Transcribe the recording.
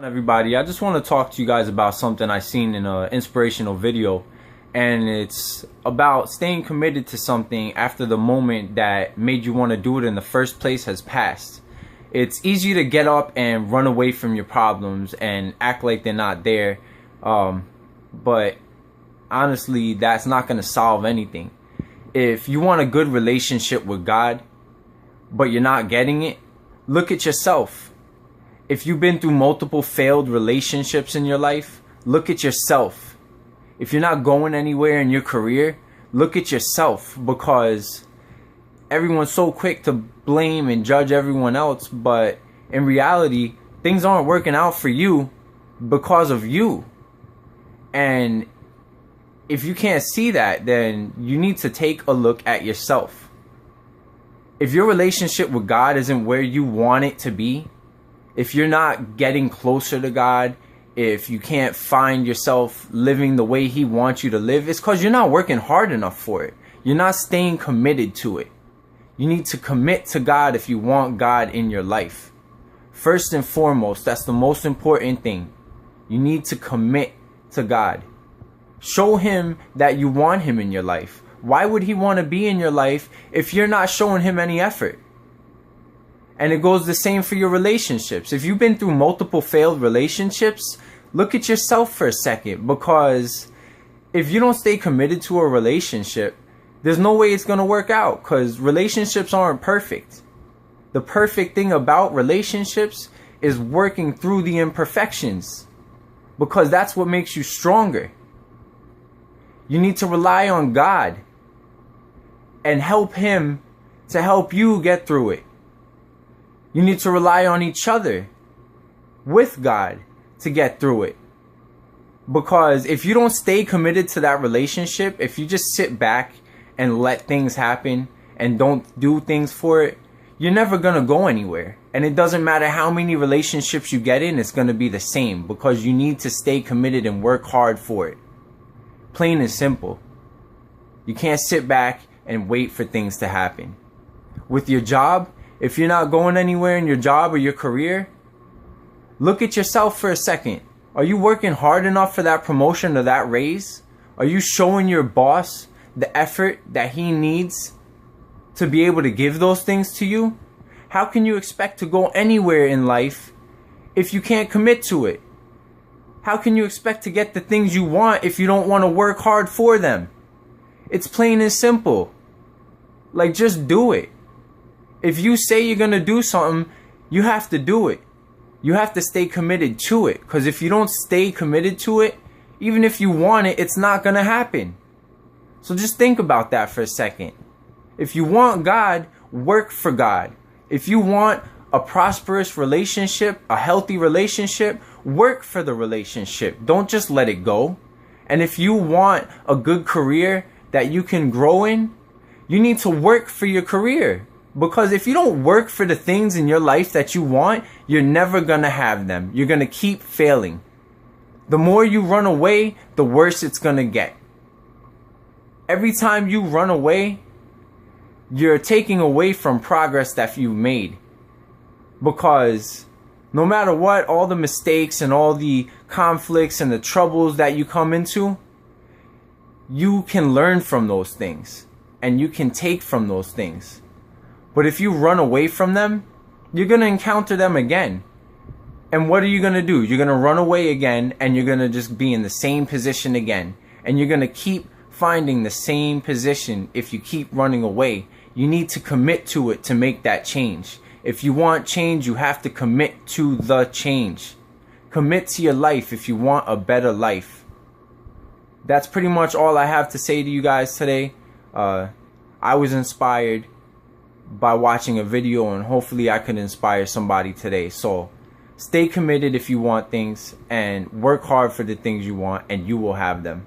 Everybody, I just want to talk to you guys about something I seen in an inspirational video, and it's about staying committed to something after the moment that made you want to do it in the first place has passed. It's easy to get up and run away from your problems and act like they're not there, but honestly that's not going to solve anything. If you want a good relationship with God but you're not getting it, look at yourself. If you've been through multiple failed relationships in your life, look at yourself. If you're not going anywhere in your career, look at yourself, because everyone's so quick to blame and judge everyone else, but in reality, things aren't working out for you because of you. And if you can't see that, then you need to take a look at yourself. If your relationship with God isn't where you want it to be, if you're not getting closer to God, if you can't find yourself living the way He wants you to live, it's because you're not working hard enough for it. You're not staying committed to it. You need to commit to God if you want God in your life. First and foremost, that's the most important thing. You need to commit to God. Show Him that you want Him in your life. Why would He want to be in your life if you're not showing Him any effort? And it goes the same for your relationships. If you've been through multiple failed relationships, look at yourself for a second, because if you don't stay committed to a relationship, there's no way it's going to work out, because relationships aren't perfect. The perfect thing about relationships is working through the imperfections, because that's what makes you stronger. You need to rely on God and help Him to help you get through it. You need to rely on each other with God to get through it. Because if you don't stay committed to that relationship, if you just sit back and let things happen and don't do things for it, you're never going to go anywhere. And it doesn't matter how many relationships you get in, it's going to be the same, because you need to stay committed and work hard for it. Plain and simple. You can't sit back and wait for things to happen. With your job, if you're not going anywhere in your job or your career, look at yourself for a second. Are you working hard enough for that promotion or that raise? Are you showing your boss the effort that he needs to be able to give those things to you? How can you expect to go anywhere in life if you can't commit to it? How can you expect to get the things you want if you don't want to work hard for them? It's plain and simple. Like, just do it. If you say you're going to do something, you have to do it. You have to stay committed to it. Because if you don't stay committed to it, even if you want it, it's not going to happen. So just think about that for a second. If you want God, work for God. If you want a prosperous relationship, a healthy relationship, work for the relationship. Don't just let it go. And if you want a good career that you can grow in, you need to work for your career. Because if you don't work for the things in your life that you want, you're never going to have them. You're going to keep failing. The more you run away, the worse it's going to get. Every time you run away, you're taking away from progress that you've made. Because no matter what, all the mistakes and all the conflicts and the troubles that you come into, you can learn from those things. And you can take from those things. But if you run away from them, you're going to encounter them again. And what are you going to do? You're going to run away again, and you're going to just be in the same position again. And you're going to keep finding the same position if you keep running away. You need to commit to it to make that change. If you want change, you have to commit to the change. Commit to your life if you want a better life. That's pretty much all I have to say to you guys today. I was inspired by watching a video, and hopefully I could inspire somebody today. So stay committed if you want things, and work hard for the things you want, and you will have them.